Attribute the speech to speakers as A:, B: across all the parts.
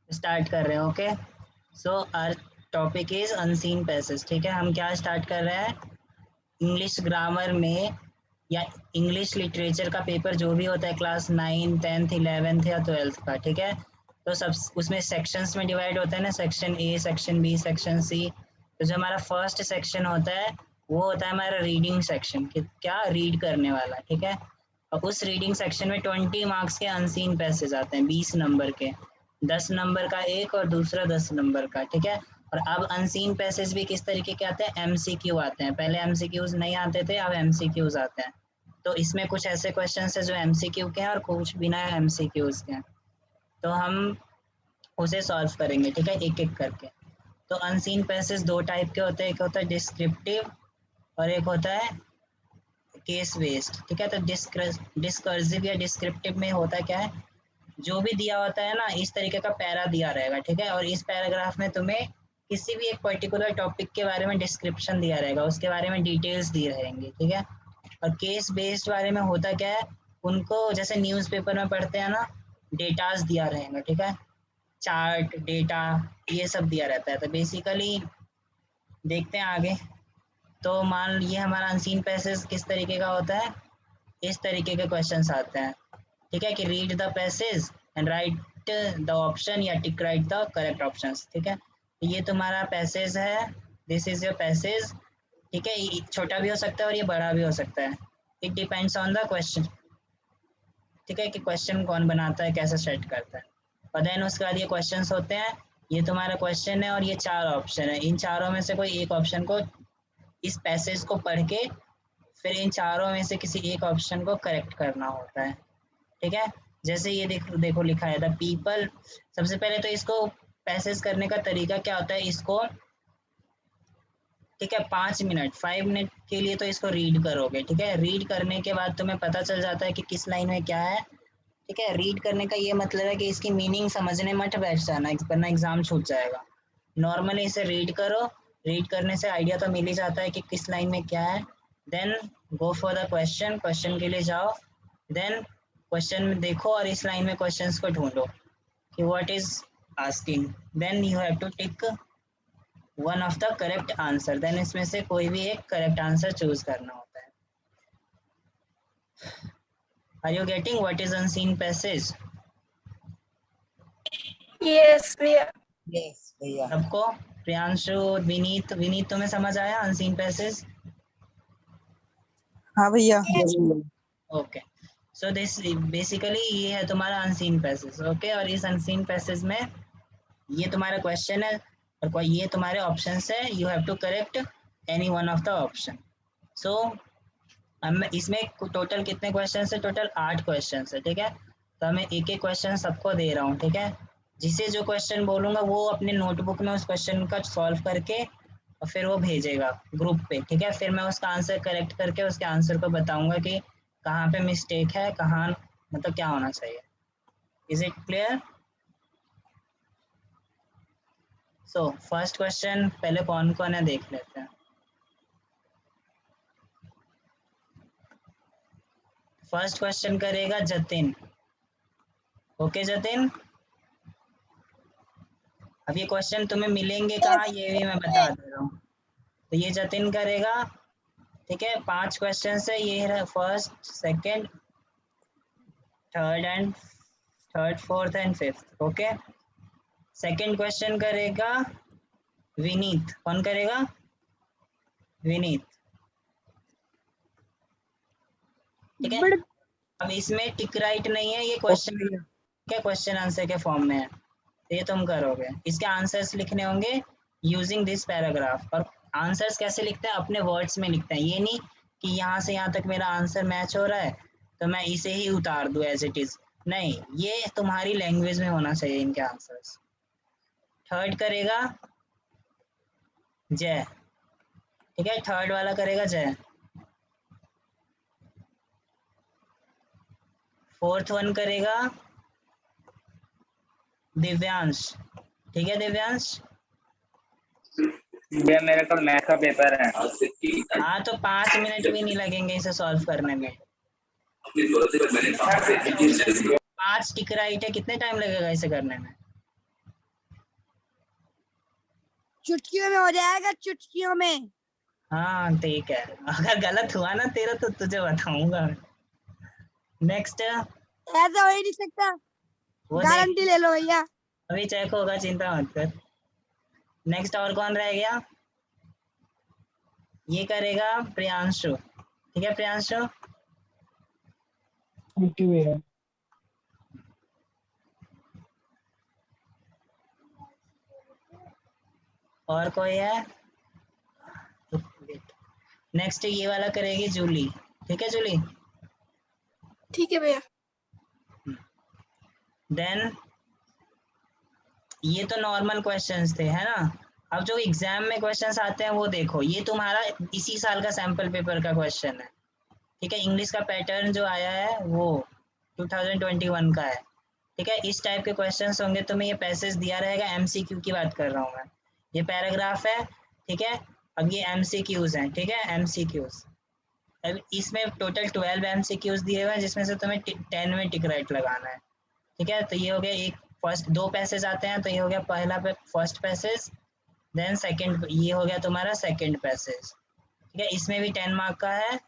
A: Start कर रहे हैं। Okay, so our topic is unseen passage. ठीक है, हम क्या स्टार्ट कर रहे हैं, इंग्लिश ग्रामर में या इंग्लिश लिटरेचर का पेपर जो भी होता है क्लास 9, 10th, 11th या 12th का। ठीक है, तो सब उसमें सेक्शंस में डिवाइड होता है ना, section A, section B, section C. तो जो हमारा फर्स्ट सेक्शन होता है वो होता है हमारा रीडिंग सेक्शन, क्या रीड करने वाला। ठीक है, और उस रीडिंग सेक्शन में 20 मार्क्स के अनसीन पैसेज आते हैं, 20 नंबर के, 10 नंबर का एक और दूसरा 10 नंबर का। ठीक है, और अब अनसीन पैसेज भी किस तरीके के आते हैं, एमसीक्यू आते हैं। पहले एमसीक्यूज नहीं आते थे, अब एमसीक्यूज आते हैं। तो इसमें कुछ ऐसे क्वेश्चंस है जो एमसीक्यू के हैं और कुछ बिना एमसीक्यूज के हैं, तो हम उसे सॉल्व करेंगे। ठीक है, एक एक करके। तो अनसीन पैसेज दो टाइप के होते हैं, एक होता है डिस्क्रिप्टिव और एक होता है केस बेस्ड। ठीक है, तो डिस्कर्सिव या डिस्क्रिप्टिव में होता क्या है, जो भी दिया होता है ना, इस तरीके का पैरा दिया रहेगा। ठीक है, और इस पैराग्राफ में तुम्हें किसी भी एक पर्टिकुलर टॉपिक के बारे में डिस्क्रिप्शन दिया रहेगा, उसके बारे में डिटेल्स दी रहेंगी। ठीक है, और केस बेस्ड बारे में होता क्या है, उनको जैसे न्यूज़पेपर में पढ़ते हैं ना, डेटाज दिया रहेगा। ठीक है, चार्ट, डेटा, ये सब दिया रहता है। तो बेसिकली देखते हैं आगे। तो मान लीजिए हमारा अनसीन पैसेज किस तरीके का होता है, इस तरीके के क्वेश्चंस आते हैं। ठीक है, कि read the passage and write the option या tick right the correct options. ठीक है, ये तुम्हारा पैसेज है, दिस इज योर पैसेज। ठीक है, ये छोटा भी हो सकता है और ये बड़ा भी हो सकता है, it depends on the question. ठीक है, कि क्वेश्चन कौन बनाता है, कैसे सेट करता है। और देन उसके बाद ये क्वेश्चंस होते हैं, ये तुम्हारा क्वेश्चन है और ये 4 ऑप्शन है। इन चारों में से कोई एक ऑप्शन को, इस पैसेज को पढ़ के फिर इन चारों में से किसी एक ऑप्शन को करेक्ट करना होता है। ठीक है, जैसे ये देखो लिखा है द पीपल। सबसे पहले तो इसको पैसेज करने का तरीका क्या होता है, इसको, ठीक है, 5 मिनट 5 मिनट के लिए तो इसको रीड करोगे। ठीक है, रीड करने के बाद तुम्हें पता चल जाता है कि किस लाइन में क्या है। ठीक है, रीड करने का ये मतलब है कि इसकी मीनिंग समझने मत बैठ जाना, वरना एग्जाम छूट जाएगा। नॉर्मली इसे रीड करो, रीड करने से आइडिया तो मिल ही जाता है कि किस लाइन में क्या है। Then go for the question, question के लिए जाओ। देन क्वेश्चन में देखो और इस लाइन में क्वेश्चंस को ढूंढो कि what is asking. Then you have to tick one of the correct answer. देन इसमें से कोई भी एक करेक्ट आंसर चूज करना होता है। Are you getting what is unseen passage?
B: Yes भैया।
A: यस भैया। सबको, प्रियांशु, विनीत, तुम्हें समझ आया अनसीन पैसेज?
C: हाँ भैया।
A: ओके, सो दिस बेसिकली ये है तुम्हारा अनसीन पैसेज। ओके, और इस अनसीन पैसेज में ये तुम्हारा क्वेश्चन है और ये तुम्हारे ऑप्शंस है, you have to correct any one of the option. So इसमें टोटल कितने क्वेश्चन है, टोटल 8 क्वेश्चन है। ठीक है, तो मैं एक एक क्वेश्चन सबको दे रहा हूँ। ठीक है, जिसे जो क्वेश्चन बोलूंगा वो अपने नोटबुक में उस क्वेश्चन का सॉल्व करके और फिर वो भेजेगा ग्रुप पे। ठीक है, फिर मैं उसका आंसर करेक्ट करके उसके आंसर को बताऊंगा कि कहाँ पे मिस्टेक है, कहाँ मतलब क्या होना चाहिए। Is it clear? So first question पहले कौन कौन है देख लेते हैं। फर्स्ट क्वेश्चन करेगा जतिन। ओके जतिन, अब ये क्वेश्चन तुम्हें मिलेंगे कहाँ, ये भी मैं बता दे रहा हूँ। तो ये जतिन करेगा। ठीक है, 5 क्वेश्चन है, ये है first, second, third, fourth and fifth. Okay, second question करेगा विनीत। कौन करेगा? विनीत। ठीक है, अब इसमें टिक राइट नहीं है, ये क्वेश्चन क्या क्वेश्चन आंसर के फॉर्म में है, तो ये तुम करोगे। इसके आंसर्स लिखने होंगे यूजिंग दिस पैराग्राफ। और आंसर्स कैसे लिखते हैं, अपने वर्ड्स में लिखते हैं। ये नहीं कि यहाँ से यहाँ तक मेरा आंसर मैच हो रहा है तो मैं इसे ही उतार दूं एज इट इज, नहीं, ये तुम्हारी लैंग्वेज में होना चाहिए इनके आंसर्स। थर्ड करेगा जय। ठीक है, थर्ड वाला करेगा जय। फोर्थ वन करेगा दिव्यांश। ठीक है दिव्यांश,
D: ये मेरे को मैथ का पेपर है।
A: हाँ तो 5 मिनट भी नहीं लगेंगे इसे सॉल्व करने में। 5 टिक राइट है, कितने टाइम लगेगा इसे करने में?
B: चुटकियों में हो जाएगा, चुटकियों में।
A: हाँ ठीक है, अगर गलत हुआ ना तेरा तो तुझे बताऊंगा। नेक्स्ट,
B: ऐसा हो ही नहीं सकता,
A: वो देख
B: गारंटी ले लो भैया।
A: अभी चेक होगा, चिंता मत कर। नेक्स्ट और कौन रह गया? ये करेगा प्रियांशु। ठीक है प्रियांशु।
C: ओके भैया।
A: और कोई है? नेक्स्ट ये वाला करेगी जूली। ठीक है जूली।
B: ठीक है भैया।
A: देन ये तो नॉर्मल क्वेश्चंस थे, है ना। अब जो एग्जाम में क्वेश्चंस आते हैं वो देखो, ये तुम्हारा इसी साल का सैंपल पेपर का क्वेश्चन है। ठीक है, इंग्लिश का पैटर्न जो आया है वो 2021 का है। ठीक है, इस टाइप के क्वेश्चंस होंगे, तुम्हें ये पैसेज दिया रहेगा। एमसीक्यू की बात कर रहा हूँ मैं, ये पैराग्राफ है। ठीक है, अब ये एमसीक्यूज हैं। ठीक है, एमसीक्यूज। अब इसमें टोटल 12 एमसीक्यूज दिए हुए हैं, जिसमें से तुम्हें 10 में टिक राइट लगाना है। ठीक है, तो ये हो गया एक फर्स्ट, दो पैसेज आते हैं, तो ये हो गया पहला फर्स्ट पैसेज। देन सेकंड, ये हो गया तुम्हारा सेकंड पैसेज। ठीक है, इसमें भी 10 मार्क का है,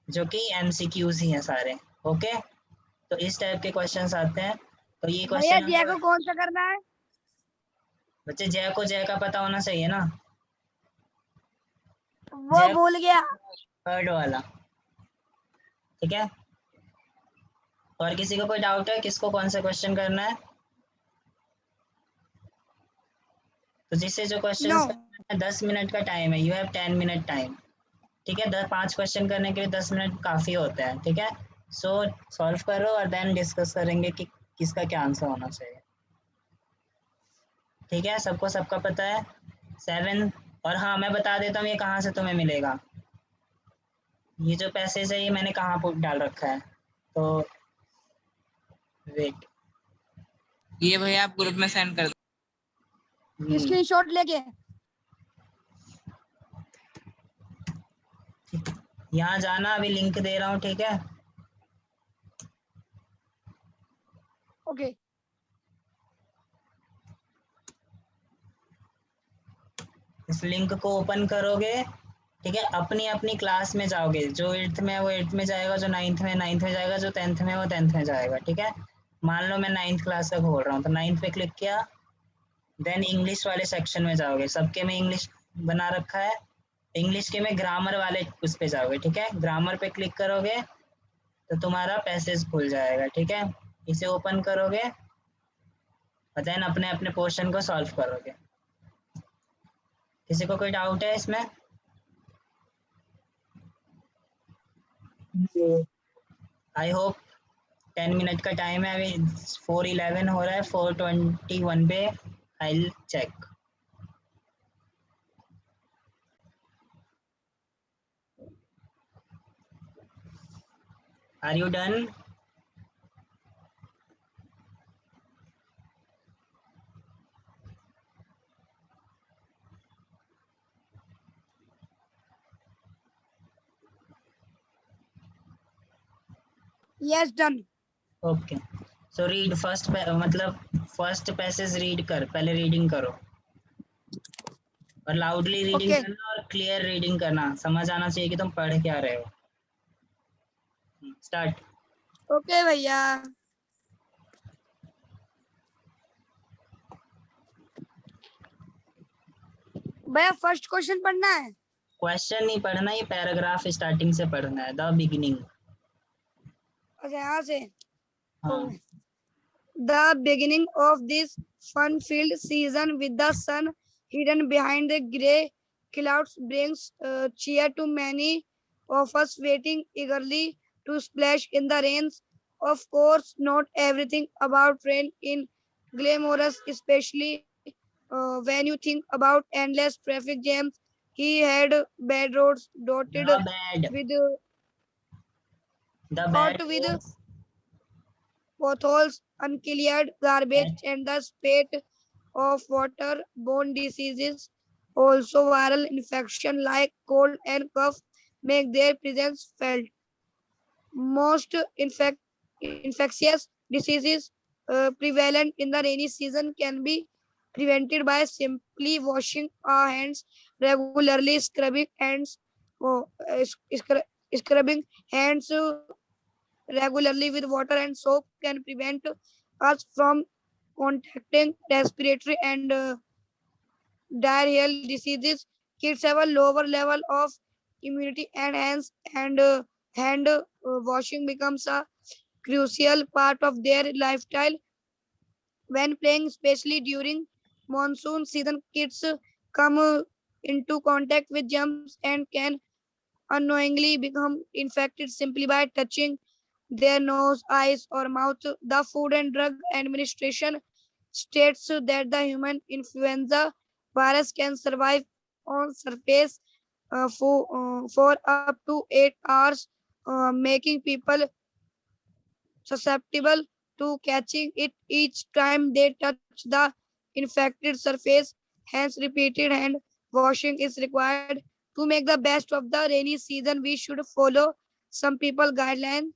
A: जो कि एमसीक्यूज ही हैं सारे। ओके, तो इस टाइप के क्वेश्चंस आते हैं। तो ये
B: भैया
A: क्वेश्चन
B: जय को कौन सा करना है?
A: बच्चे, जय को जय का पता होना चाहिए ना।
B: वो
A: जय
B: भूल गया।
A: थर्ड वाला। ठीक है, और किसी को कोई डाउट है, किसको कौन सा क्वेश्चन करना है? तो जिससे जो क्वेश्चन
B: नो।
A: 10 मिनट का टाइम है, यू हैव 10 मिनट टाइम। ठीक है, 5 क्वेश्चन करने के लिए 10 मिनट काफ़ी होते हैं। ठीक है, सो सॉल्व करो और देन डिस्कस करेंगे कि किसका क्या आंसर होना चाहिए। ठीक है, सबको सबका पता है 7। और हाँ, मैं बता देता हूँ ये कहाँ से तुम्हें मिलेगा। ये जो पैसेज है ये मैंने कहाँ पर डाल रखा है, तो वेट,
E: ये भैया आप ग्रुप में सेंड कर दो।
B: स्क्रीनशॉट लेके।
A: यहाँ जाना, अभी लिंक दे रहा हूँ। ठीक है,
B: ओके।
A: इस लिंक को ओपन करोगे। ठीक है, अपनी अपनी क्लास में जाओगे, जो 8th में है वो 8th में जाएगा, जो 9th में 9th में जाएगा, जो 10th में वो 10th में जाएगा। ठीक है, मान लो मैं 9th क्लास का खोल रहा हूँ, तो 9th पे क्लिक किया। देन इंग्लिश वाले सेक्शन में जाओगे, सबके में इंग्लिश बना रखा है। इंग्लिश के में ग्रामर वाले उस पे जाओगे। ठीक है, ग्रामर पे क्लिक करोगे तो तुम्हारा पैसेज खुल जाएगा। ठीक है, इसे ओपन करोगे और देन अपने अपने पोर्शन को सॉल्व करोगे। किसी को कोई डाउट है इसमें? आई होप 10 मिनट का टाइम है, अभी 4:11 हो रहा है, 4:21 पे I check. Are you done?
B: Yes done.
A: Okay, so read first, मतलब फर्स्ट पैसेज रीड कर, पहले रीडिंग करो और लाउडली रीडिंग
B: ओके
A: करना और क्लियर रीडिंग करना, समझ आना चाहिए कि तुम पढ़ क्या रहे हो। स्टार्ट।
B: ओके भैया। भैया फर्स्ट क्वेश्चन पढ़ना है।
A: क्वेश्चन नहीं पढ़ना, ये पैराग्राफ स्टार्टिंग से पढ़ना है, द बिगिनिंग।
B: अच्छा यहाँ से।
A: हाँ,
B: The beginning of this fun-filled season with the sun hidden behind the grey clouds brings cheer to many of us waiting eagerly to splash in the rains. Of course, not everything about rain in glamorous, especially when you think about endless traffic jams. He had bad roads dotted
A: the bad,
B: with
A: the bad
B: potholes, uncleared garbage, and the spate of water-borne diseases. Also, viral infection like cold and cough make their presence felt. Most infectious diseases prevalent in the rainy season can be prevented by simply washing our hands regularly. Oh, uh, scrubbing hands regularly with water and soap can prevent us from contracting respiratory and diarrheal diseases. Kids have a lower level of immunity, and hence and hand washing becomes a crucial part of their lifestyle when playing, especially during monsoon season. Kids come into contact with germs and can unknowingly become infected simply by touching their nose, eyes, or mouth. The Food and Drug Administration states that the human influenza virus can survive on surface for up to 8 hours, making people susceptible to catching it each time they touch the infected surface. Hence, repeated hand washing is required to make the best of the rainy season. We should follow some people guidelines,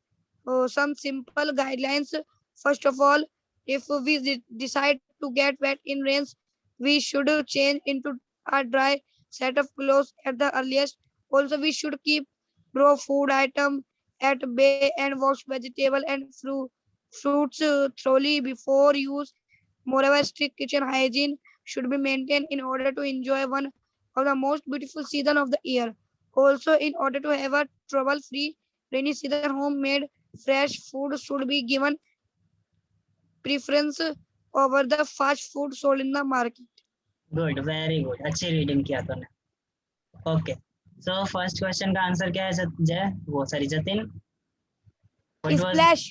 B: some simple guidelines. First of all, if we decide to get wet in rains, we should change into a dry set of clothes at the earliest. Also, we should keep raw food item at bay and wash vegetable and fruits thoroughly before use. Moreover, strict kitchen hygiene should be maintained in order to enjoy one of the most beautiful season of the year. Also, in order to have a trouble-free rainy season, homemade fresh food should be given preference over the fast food sold in the market.
A: Good, very good, अच्छी reading किया तूने. Okay, so first question का answer क्या है जय? वो sorry Jatin, what was
B: Splash.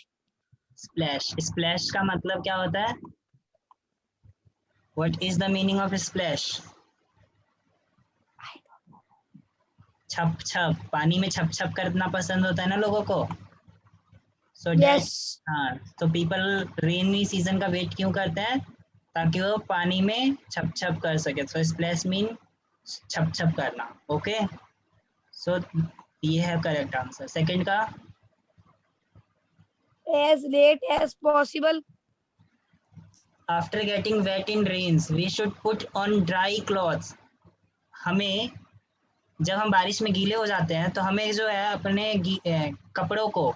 A: Splash? Splash का मतलब क्या होता है? What is the meaning of splash? छप छप, पानी में छप छप करना पसंद होता है ना लोगों को. सो
B: Yes.
A: हाँ, तो पीपल रेनी सीजन का वेट क्यों करते हैं? ताकि वो पानी में छप छप कर सके. सो स्प्लैश मीन छप छप करना. ओके, सो ये है करेक्ट आंसर. सेकंड का,
B: As late as possible.
A: After getting wet in rains we should put on dry clothes. हमें जब हम बारिश में गीले हो जाते हैं तो हमें जो है अपने कपड़ों को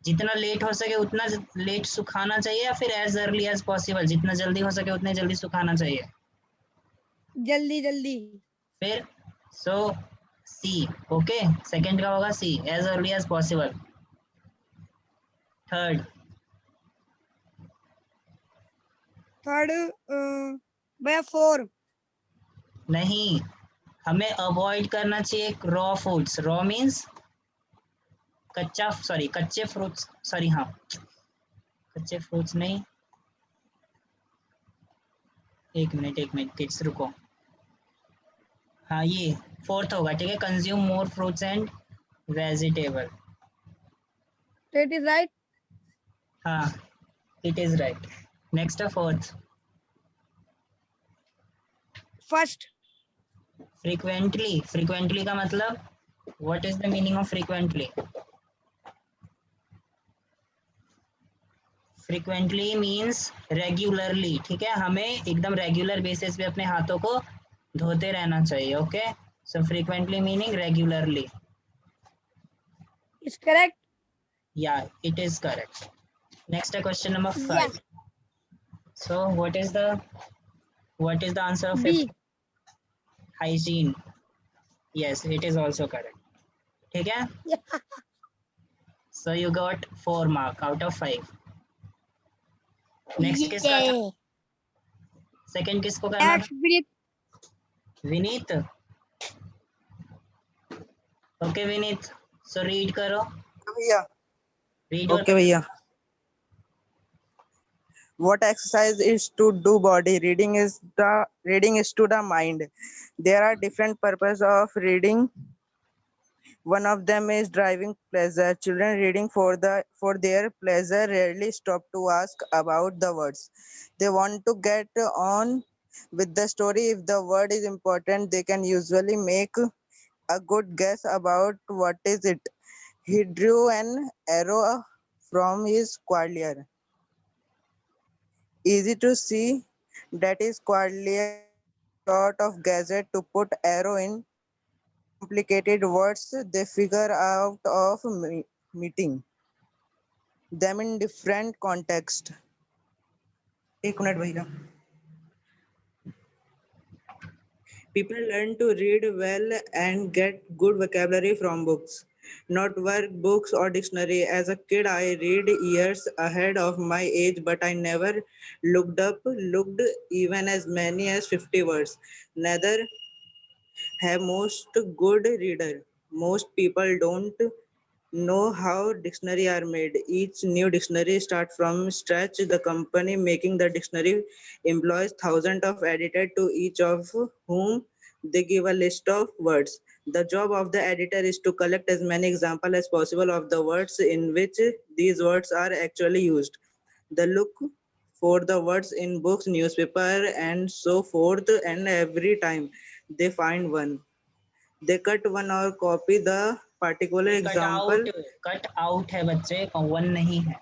A: जितना लेट हो सके उतना लेट सुखाना चाहिए, या फिर एज अर्ली एज पॉसिबल, जितना जल्दी हो सके उतने जल्दी सुखाना चाहिए?
B: जल्दी जल्दी.
A: फिर सो सी. ओके, सेकंड का होगा C, as early as possible. Third,
B: third भैया 4.
A: नहीं, हमें अवॉइड करना चाहिए रॉ फूड्स. रॉ मीन्स कच्चे फ्रूट्स. सॉरी, हाँ, कच्चे फ्रूट्स नहीं. एक मिनट किड्स रुको. हाँ, ये फोर्थ होगा. ठीक है, consume more fruits and vegetable.
B: It is right.
A: हाँ, इट इज राइट. नेक्स्ट है फोर्थ,
B: First.
A: फ्रीक्वेंटली. फ्रीक्वेंटली का मतलब what is the meaning of frequently? Frequently means regularly. ठीक है, हमें एकदम रेगुलर बेसिस पे अपने हाथों को धोते रहना चाहिए. Okay, so frequently meaning regularly.
B: Is correct.
A: या, इट इज करेक्ट. नेक्स्ट है question number 5.
B: Yeah.
A: So what is the answer of
B: B.
A: fifth? Hygiene. Yes, it is also correct. ठीक है?
B: Yeah.
A: So you got 4 mark out of 5. Next किसका था? Second किसको करना था? Vineet. Okay Vineet. So read करो.
C: भैया.
A: Read.
C: Okay भैया. What exercise is to do body? Reading is to the mind. There are different purposes of reading. One of them is driving pleasure. Children reading for their pleasure rarely stop to ask about the words. They want to get on with the story. If the word is important, they can usually make a good guess about what is it. He drew an arrow from his quadrant. Easy to see That is quite a lot of gadget to put arrow in complicated words. They figure out of meeting them in different context. एक minute भैया. People learn to read well and get good vocabulary from books, not workbooks or dictionary. As a kid, I read years ahead of my age, but I never looked even as many as 50 words. Neither have most good reader. Most people don't know how dictionary are made. Each new dictionary start from scratch. The company making the dictionary employs thousands of editors to each of whom they give a list of words. The job of the editor is to collect as many examples as possible of the words in which these words are actually used. They look for the words in books, newspaper, and so forth, and every time they find one, they cut one or copy the particular example.
A: Cut out है बच्चे, one नहीं है.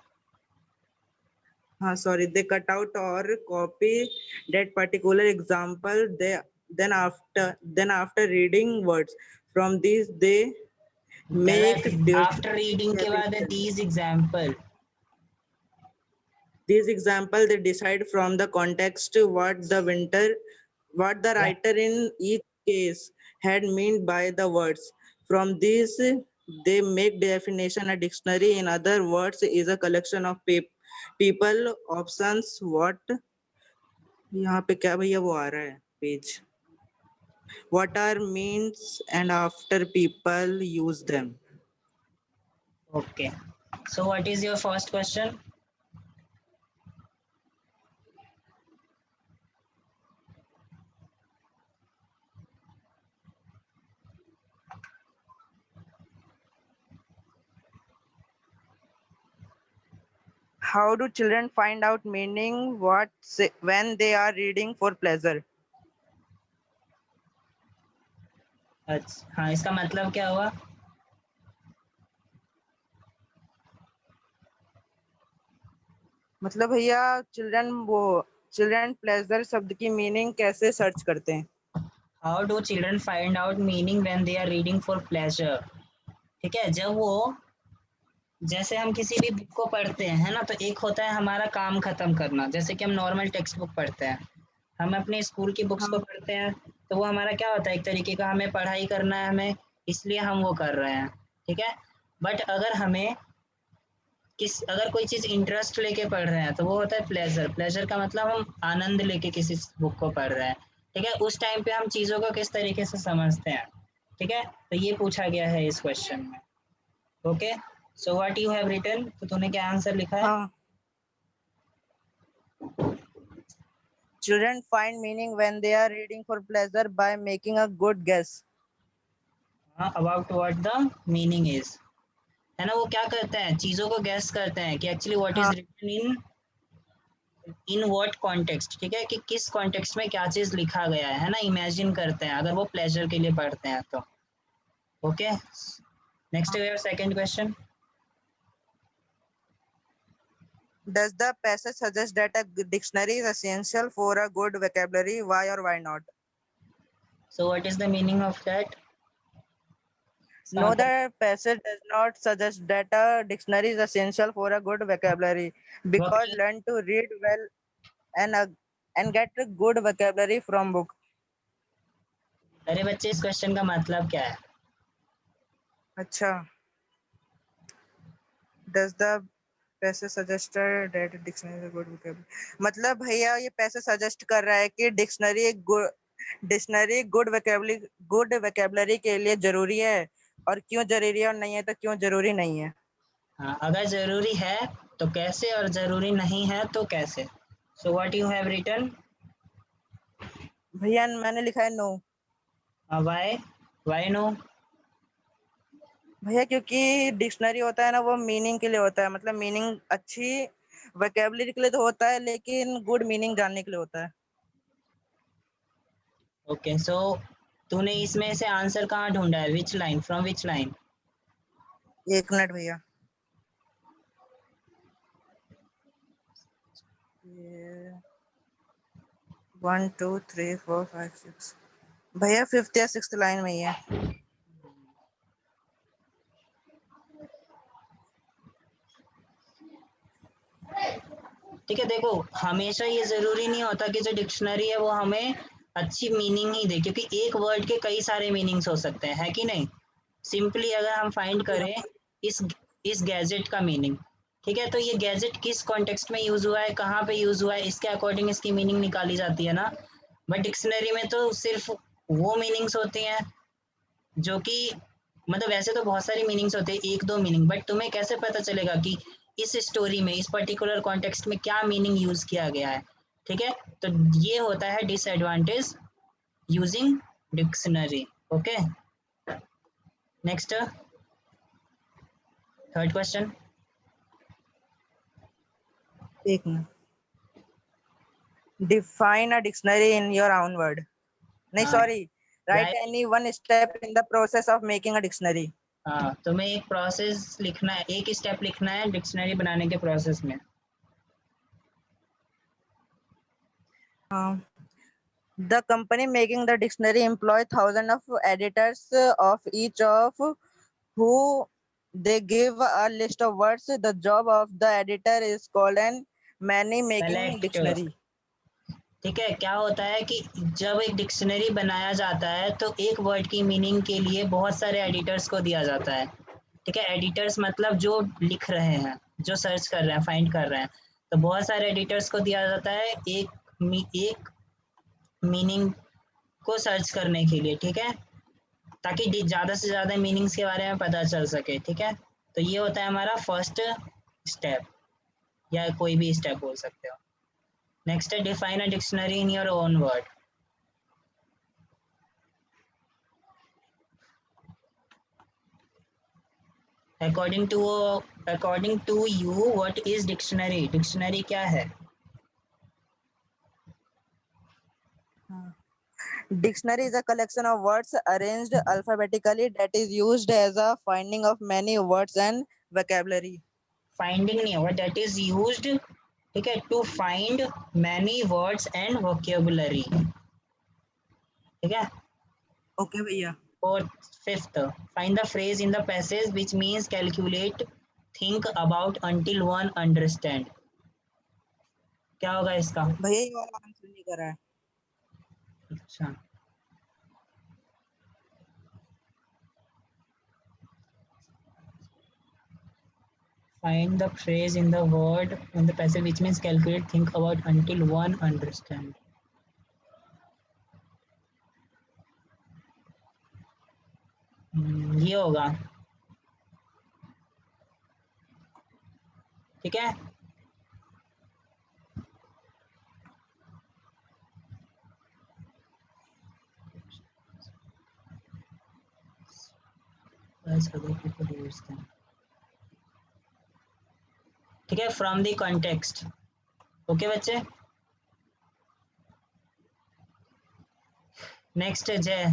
C: Sorry, they cut out or copy that particular example. They then after reading words from these, they make
A: गलत. After reading के बाद है these example.
C: these example. They decide from the context what the writer in each case had meant by the words. From these, they make definition. A dictionary, in other words, is a collection of people options. What यहाँ पे क्या भैया वो आ रहा है page. What are means and after people use them.
A: Okay. So what is your first question?
C: How do children find out meaning when they are reading for pleasure?
A: अच्छा, हाँ, इसका मतलब क्या हुआ?
C: मतलब भैया चिल्ड्रन प्लेजर शब्द की मीनिंग कैसे सर्च करते हैं?
A: How do children find out meaning when they are reading for pleasure? ठीक है, जब वो, जैसे हम किसी भी बुक को पढ़ते हैं, है ना, तो एक होता है हमारा काम खत्म करना, जैसे कि हम नॉर्मल टेक्स्ट बुक पढ़ते हैं, हम अपने स्कूल की बुक्स को पढ़ते हैं, तो वो हमारा क्या होता है, एक तरीके का हमें पढ़ाई करना है, हमें इसलिए हम वो कर रहे हैं. ठीक है, बट अगर कोई चीज़ इंटरेस्ट लेके पढ़ रहे हैं तो वो होता है प्लेजर. प्लेजर का मतलब हम आनंद लेके किसी बुक को पढ़ रहे हैं. ठीक है, उस टाइम पे हम चीज़ों को किस तरीके से समझते हैं. ठीक है, तो ये पूछा गया है इस क्वेश्चन में. Okay, so what you have written, तो तूने क्या आंसर लिखा है?
C: हाँ. Children find meaning when they are reading for pleasure by making a good guess.
A: About what the meaning is, है ना, वो क्या करते हैं, चीज़ों को गैस करते हैं कि actually what is written in what context. ठीक है, कि किस कॉन्टेक्स्ट में क्या चीज़ लिखा गया है ना, इमेजिन करते हैं अगर वो प्लेजर के लिए पढ़ते हैं तो. Okay, next we have second question.
C: Does the passage suggest that a dictionary is essential for a good vocabulary? Why or why not?
A: So what is the meaning of that?
C: No, the passage does not suggest that a dictionary is essential for a good vocabulary, because
A: Okay.
C: learn to read well and get a good vocabulary from book.
A: अरे बच्चे, इस question का मतलब क्या है?
C: अच्छा. Does the passage suggest that a dictionary is a good vocabulary? मतलब भैया ये पैसे सजेस्ट कर रहा है कि डिक्शनरी गुड vocabulary के लिए जरूरी है, और क्यों जरूरी है और नहीं है तो क्यों जरूरी नहीं है.
A: हाँ, अगर जरूरी है तो कैसे, और जरूरी नहीं है तो कैसे. So what you have written?
C: भैया मैंने लिखा है नो.
A: Why no?
C: भैया क्योंकि डिक्शनरी होता है ना, वो मीनिंग के लिए होता है, मतलब मीनिंग अच्छी वोकेबलरी के लिए तो होता है, लेकिन गुड मीनिंग जानने के लिए होता है.
A: ओके, सो तूने इसमें से आंसर कहाँ ढूंढा है, which line, from which line?
C: एक मिनट भैया. 1 2 3 4 5 6 भैया 5th या 6th लाइन में ही है।
A: ठीक है, देखो हमेशा ये जरूरी नहीं होता कि जो डिक्शनरी है वो हमें अच्छी मीनिंग ही दे, क्योंकि एक वर्ड के कई सारे मीनिंग्स हो सकते हैं, है कि नहीं। सिंपली अगर हम फाइंड करें इस गैजेट का मीनिंग, ठीक है, तो ये गैजेट किस कॉन्टेक्स्ट में यूज हुआ है, कहाँ पे यूज हुआ है, इसके अकॉर्डिंग इसकी मीनिंग निकाली जाती है ना। बट डिक्शनरी में तो सिर्फ वो मीनिंग्स होती हैं जो कि, मतलब वैसे तो बहुत सारी मीनिंग्स होते हैं, एक दो मीनिंग, बट तुम्हें कैसे पता चलेगा कि इस स्टोरी में इस पर्टिकुलर कॉन्टेक्स्ट में क्या मीनिंग यूज किया गया है। ठीक है, तो ये होता है disadvantage using dictionary. Okay, next third question.
C: एक minute. Define a dictionary in your own word. नहीं,
A: हाँ,
C: sorry. Write any one step in the process of making a dictionary.
A: हाँ, तुम्हें एक प्रोसेस लिखना है, एक स्टेप लिखना है डिक्शनरी बनाने के प्रोसेस में।
C: The company making the dictionary employ thousands of editors of each of who they give a list of words. The job of the editor is called an many making
A: Select.
C: dictionary.
A: ठीक है, क्या होता है कि जब एक dictionary बनाया जाता है तो एक वर्ड की मीनिंग के लिए बहुत सारे एडिटर्स को दिया जाता है। ठीक है, एडिटर्स मतलब जो लिख रहे हैं, जो सर्च कर रहे हैं, फाइंड कर रहे हैं, तो बहुत सारे एडिटर्स को दिया जाता है एक मीनिंग को सर्च करने के लिए। ठीक है, ताकि ज़्यादा से ज़्यादा मीनिंग्स के बारे में पता चल सके। ठीक है, तो ये होता है हमारा फर्स्ट स्टेप, या कोई भी स्टेप बोल सकते हो। नेक्स्ट है define a dictionary in your own word. According to you what is dictionary? Dictionary क्या है?
C: Dictionary is a collection of words arranged alphabetically that is used as a finding of many words and vocabulary.
A: Finding नहीं होगा, that is used, ठीक है, to find many words and vocabulary. ठीक है,
C: Okay भैया।
A: और fifth, find the phrase in the passage which means calculate, think about until one understand. क्या होगा इसका?
C: भैया ये वाला आंसर नहीं करा है।
A: अच्छा, find the phrase in the word in the passage which means calculate, think about until one understand. ये होगा। ठीक है, ठीक है, फ्रॉम द कॉन्टेक्स्ट। ओके बच्चे, नेक्स्ट है जय।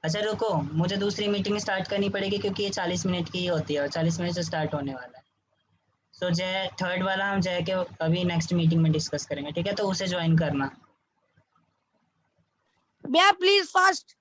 A: अच्छा रुको, मुझे दूसरी मीटिंग स्टार्ट करनी पड़ेगी क्योंकि ये 40 मिनट की ही होती है और 40 मिनट से स्टार्ट होने वाला है। सो जय, थर्ड वाला हम जय के अभी नेक्स्ट मीटिंग में डिस्कस करेंगे। ठीक है, तो उसे ज्वाइन करना।
B: भैया प्लीज फास्ट।